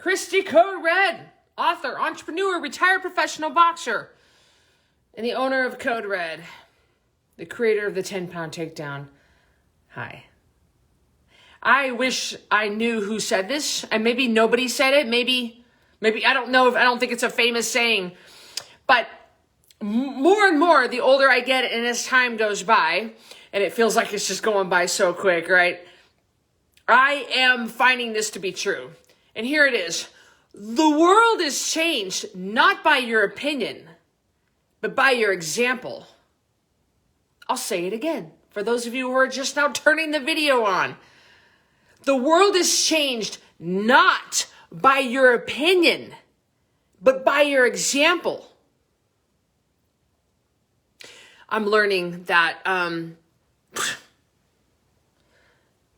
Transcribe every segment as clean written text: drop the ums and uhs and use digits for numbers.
Christy Code Red, author, entrepreneur, retired professional boxer, and the owner of Code Red, the creator of the 10-Pound Takedown. Hi. I wish I knew who said this, and maybe nobody said it. Maybe I don't know. I don't think it's a famous saying, but more and more, the older I get and as time goes by, and it feels like it's just going by so quick, right? I am finding this to be true. And here it is. The world is changed not by your opinion, but by your example. I'll say it again for those of you who are just now turning the video on. The world is changed not by your opinion, but by your example. I'm learning that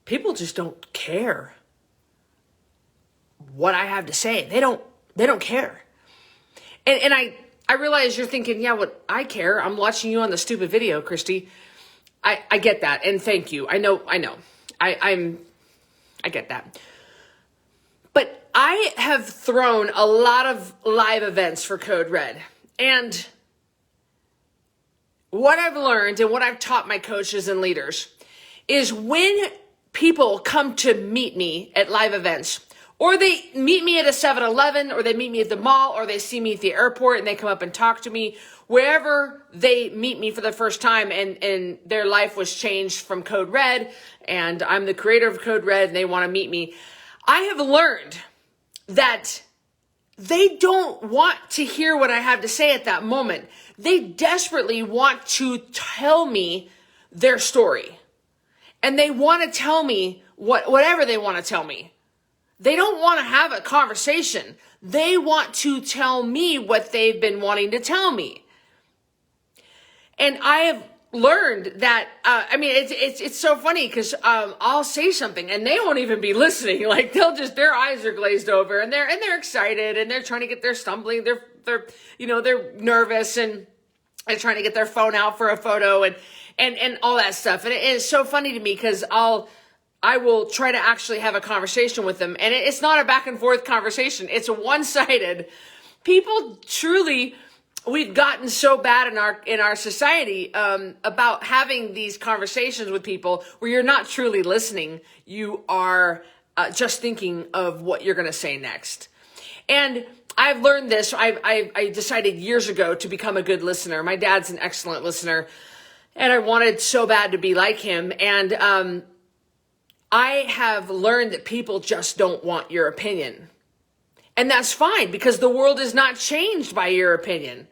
people just don't care what I have to say. They don't care. And I realize you're thinking, yeah, what I care. I'm watching you on the stupid video, Christy. I get that. And thank you. I know. I get that. But I have thrown a lot of live events for Code Red. And what I've learned and what I've taught my coaches and leaders is when people come to meet me at live events, or they meet me at a 7-Eleven, or they meet me at the mall, or they see me at the airport and they come up and talk to me, wherever they meet me for the first time and their life was changed from Code Red, and I'm the creator of Code Red and they want to meet me, I have learned that they don't want to hear what I have to say at that moment. They desperately want to tell me their story. And they want to tell me whatever they want to tell me. They don't want to have a conversation. They want to tell me what they've been wanting to tell me. And I have learned that, it's so funny because I'll say something and they won't even be listening. Like their eyes are glazed over and they're excited and they're trying to get their stumbling. They're nervous and they're trying to get their phone out for a photo and all that stuff. And it is so funny to me because I will try to actually have a conversation with them. And it's not a back and forth conversation. It's a one-sided. People truly, we've gotten so bad in our society about having these conversations with people where you're not truly listening. You are just thinking of what you're going to say next. And I've learned this. I decided years ago to become a good listener. My dad's an excellent listener, and I wanted so bad to be like him. And I have learned that people just don't want your opinion. And that's fine because the world is not changed by your opinion.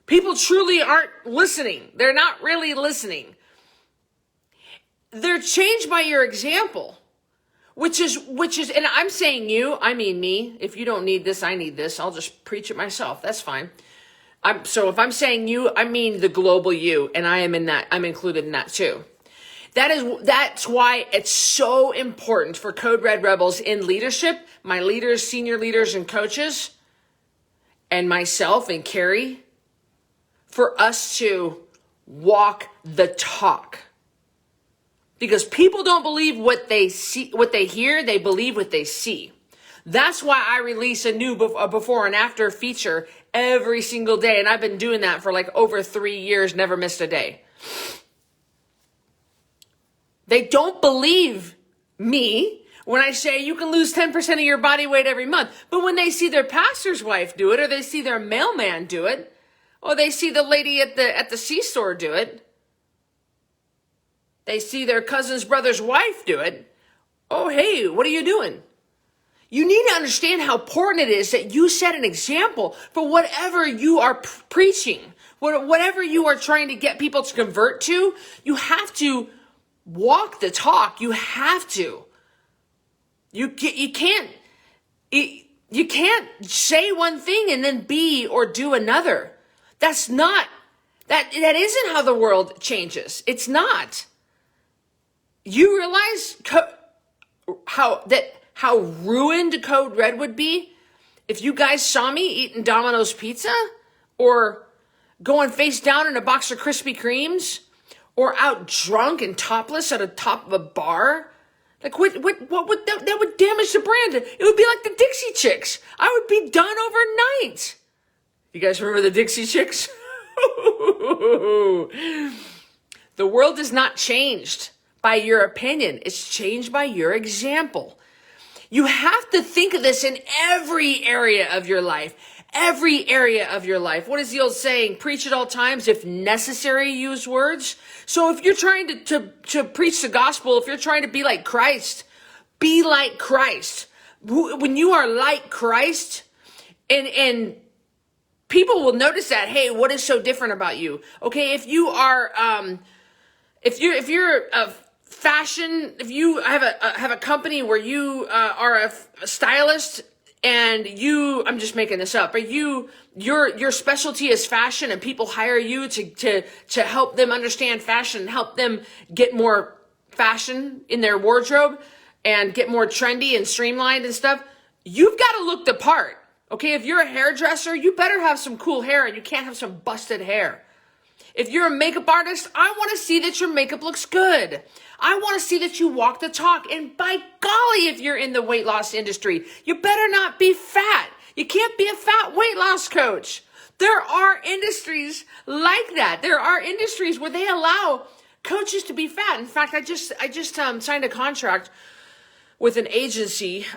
People truly aren't listening. They're not really listening. They're changed by your example, which is, and I'm saying you, I mean me. If you don't need this, I need this. I'll just preach it myself. That's fine. So if I'm saying you, I mean the global you, and I am in that. I'm included in that too. That's why it's so important for Code Red Rebels in leadership, my leaders, senior leaders and coaches, and myself and Carrie, for us to walk the talk. Because people don't believe what they see, what they hear, they believe what they see. That's why I release a new before and after feature every single day. And I've been doing that for like over 3 years, never missed a day. They don't believe me when I say you can lose 10% of your body weight every month. But when they see their pastor's wife do it, or they see their mailman do it, or they see the lady at the C-store do it, they see their cousin's brother's wife do it, oh, hey, what are you doing? You need to understand how important it is that you set an example for whatever you are preaching, whatever you are trying to get people to convert to. You have to walk the talk. You have to. You can't say one thing and then be or do another. That isn't how the world changes. It's not. You realize how ruined Code Red would be if you guys saw me eating Domino's pizza or going face down in a box of Krispy Kremes or out drunk and topless at the top of a bar Like what would that would damage the brand? It would be like the Dixie Chicks. I would be done overnight. You guys remember the Dixie Chicks? The world is not changed by your opinion. It's changed by your example. You have to think of this in every area of your life. Every area of your life. What is the old saying? Preach at all times. If necessary, use words. So if you're trying to preach the gospel, if you're trying to be like Christ, be like Christ. When you are like Christ, and people will notice that, hey, what is so different about you? Okay, if you are, if you're a fashion, if you have a company where you are a stylist, and I'm just making this up, but your specialty is fashion, and people hire you to help them understand fashion, help them get more fashion in their wardrobe and get more trendy and streamlined and stuff. You've got to look the part. Okay, if you're a hairdresser, you better have some cool hair, and you can't have some busted hair. If you're a makeup artist, I want to see that your makeup looks good. I want to see that you walk the talk. And by golly, if you're in the weight loss industry, you better not be fat. You can't be a fat weight loss coach. There are industries like that. There are industries where they allow coaches to be fat. In fact, I just signed a contract with an agency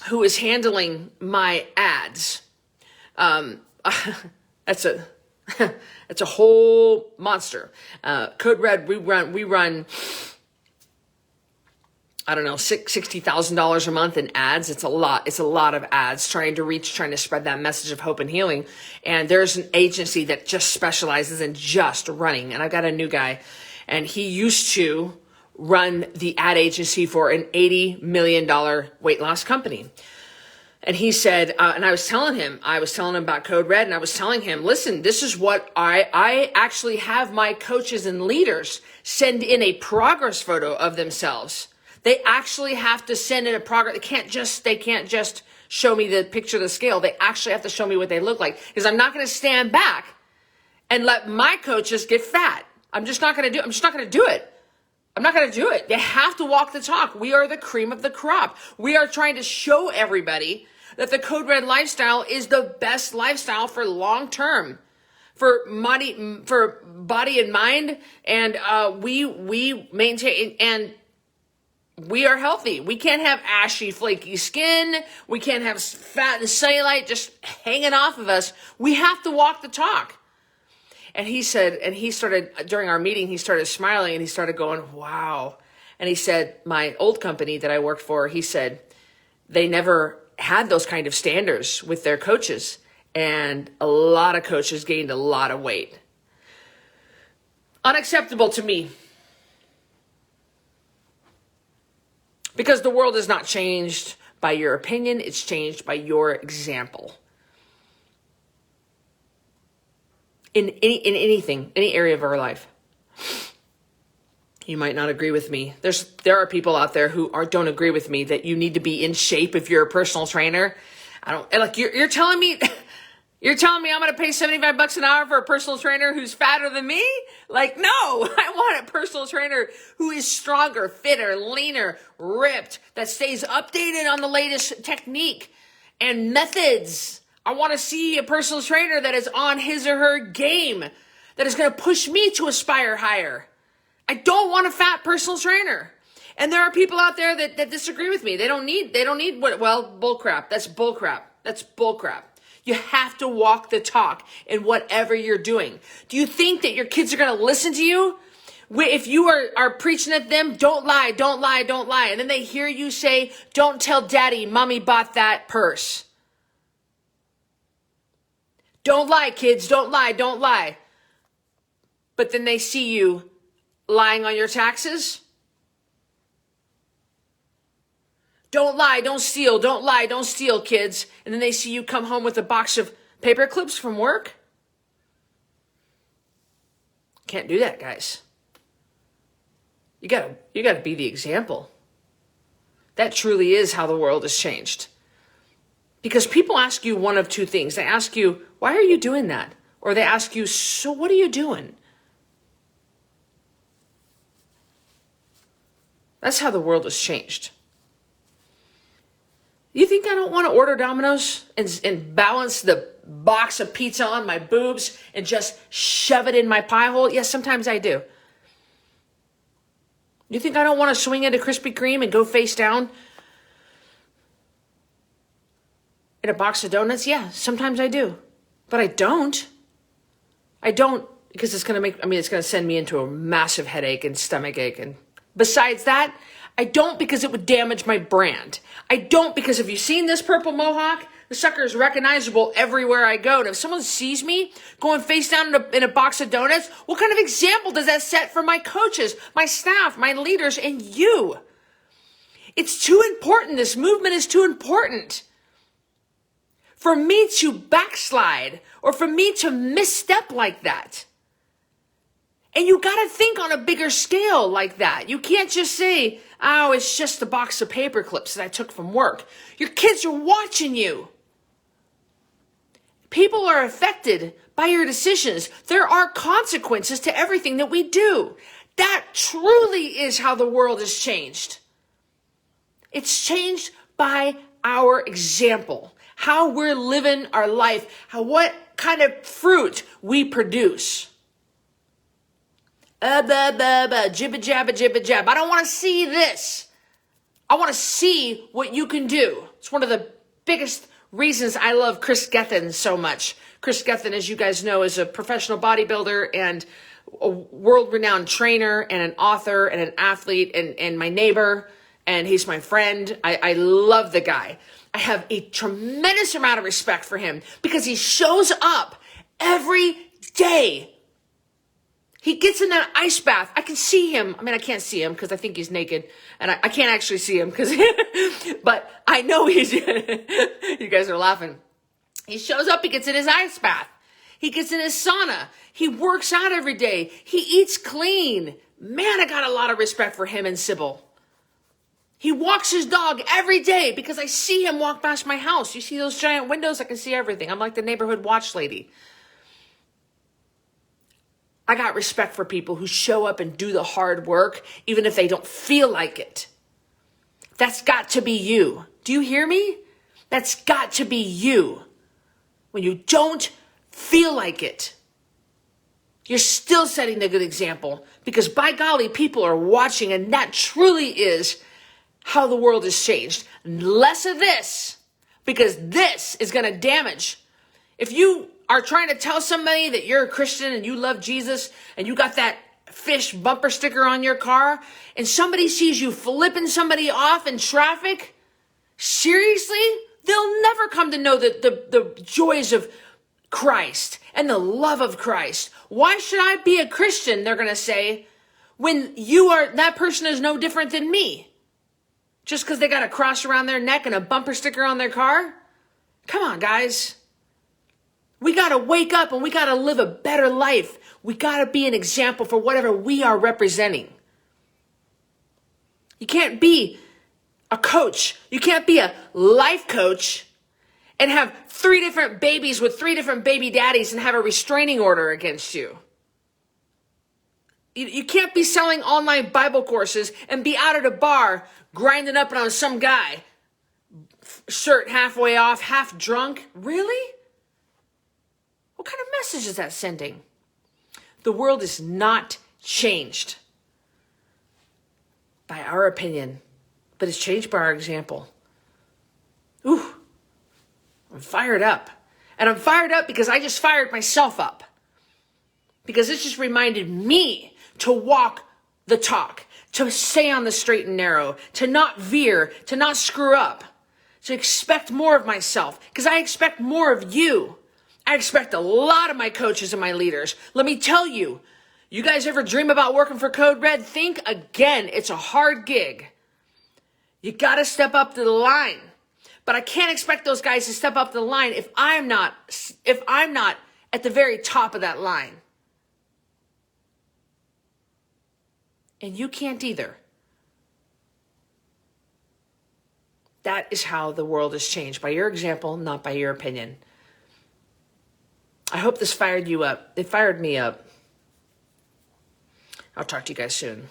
who is handling my ads. That's a whole monster. Code Red, we run, I don't know, $60,000 a month in ads. It's a lot of ads trying to spread that message of hope and healing. And there's an agency that just specializes in just running. And I've got a new guy, and he used to run the ad agency for an $80 million weight loss company. And he said, and I was telling him about Code Red, and I was telling him, listen, this is what I actually have my coaches and leaders send in a progress photo of themselves. They actually have to send in a progress. They can't just show me the picture of the scale. They actually have to show me what they look like, because I'm not going to stand back and let my coaches get fat. I'm just not going to do it. I'm not going to do it. They have to walk the talk. We are the cream of the crop. We are trying to show everybody that the Code Red lifestyle is the best lifestyle for long term, for body and mind. And we maintain, and we are healthy. We can't have ashy, flaky skin. We can't have fat and cellulite just hanging off of us. We have to walk the talk. And he said, during our meeting, he started smiling, and he started going, wow. And he said, my old company that I worked for, he said, they never had those kind of standards with their coaches. And a lot of coaches gained a lot of weight. Unacceptable to me. Because the world is not changed by your opinion, it's changed by your example. In anything, any area of our life. You might not agree with me. There are people out there who don't agree with me that you need to be in shape if you're a personal trainer. You're telling me I'm going to pay $75 an hour for a personal trainer who's fatter than me? Like, no, I want a personal trainer who is stronger, fitter, leaner, ripped, that stays updated on the latest technique and methods. I want to see a personal trainer that is on his or her game, that is going to push me to aspire higher. I don't want a fat personal trainer. And there are people out there that disagree with me. They don't need bullcrap. That's bullcrap. You have to walk the talk in whatever you're doing. Do you think that your kids are going to listen to you? If you are preaching at them, don't lie, don't lie, don't lie. And then they hear you say, don't tell daddy, mommy bought that purse. Don't lie, kids. Don't lie. Don't lie. But then they see you lying on your taxes. Don't lie. Don't steal. Don't lie. Don't steal, kids. And then they see you come home with a box of paper clips from work. Can't do that, guys. You gotta be the example. That truly is how the world has changed. Because people ask you one of two things. They ask you, why are you doing that? Or they ask you, so what are you doing? That's how the world has changed. You think I don't want to order Domino's and balance the box of pizza on my boobs and just shove it in my pie hole? Yes, sometimes I do. You think I don't want to swing into Krispy Kreme and go face down in a box of donuts? Yeah, sometimes I do. But I don't. Because it's going to send me into a massive headache and stomach ache. And besides that, I don't because it would damage my brand. I don't because if you've seen this purple mohawk, the sucker is recognizable everywhere I go. And if someone sees me going face down in a box of donuts, what kind of example does that set for my coaches, my staff, my leaders, and you? It's too important. This movement is too important for me to backslide or for me to misstep like that. And you got to think on a bigger scale like that. You can't just say, oh, it's just a box of paper clips that I took from work. Your kids are watching you. People are affected by your decisions. There are consequences to everything that we do. That truly is how the world has changed. It's changed by our example, how we're living our life, what kind of fruit we produce. Jibba jabba. I don't want to see this. I want to see what you can do. It's one of the biggest reasons I love Chris Gethin so much. Chris Gethin, as you guys know, is a professional bodybuilder and a world-renowned trainer and an author and an athlete and my neighbor, and he's my friend. I love the guy. I have a tremendous amount of respect for him because he shows up every day. He gets in that ice bath. I can see him. I mean, I can't see him because I think he's naked. And I can't actually see him because, but I know he's, you guys are laughing. He shows up, he gets in his ice bath. He gets in his sauna. He works out every day. He eats clean. Man, I got a lot of respect for him and Sybil. He walks his dog every day because I see him walk past my house. You see those giant windows? I can see everything. I'm like the neighborhood watch lady. I got respect for people who show up and do the hard work, even if they don't feel like it. That's got to be you. Do you hear me? That's got to be you. When you don't feel like it, you're still setting the good example because by golly, people are watching, and that truly is how the world has changed. Less of this, because this is going to damage. If you are trying to tell somebody that you're a Christian and you love Jesus and you got that fish bumper sticker on your car and somebody sees you flipping somebody off in traffic, seriously, they'll never come to know the joys of Christ and the love of Christ. Why should I be a Christian, they're going to say, when that person is no different than me? Just because they got a cross around their neck and a bumper sticker on their car? Come on, guys. We got to wake up and we got to live a better life. We got to be an example for whatever we are representing. You can't be a coach. You can't be a life coach and have 3 different babies with 3 different baby daddies and have a restraining order against you. You can't be selling online Bible courses and be out at a bar grinding up on some guy, shirt halfway off, half drunk. Really? What kind of message is that sending? The world is not changed by our opinion, but it's changed by our example. Ooh, I'm fired up. And I'm fired up because I just fired myself up. Because it just reminded me to walk the talk, to stay on the straight and narrow, to not veer, to not screw up, to expect more of myself, because I expect more of you. I expect a lot of my coaches and my leaders. Let me tell you, you guys ever dream about working for Code Red? Think again. It's a hard gig. You got to step up to the line. But I can't expect those guys to step up to the line if I'm not at the very top of that line. And you can't either. That is how the world has changed, by your example, not by your opinion. I hope this fired you up. It fired me up. I'll talk to you guys soon.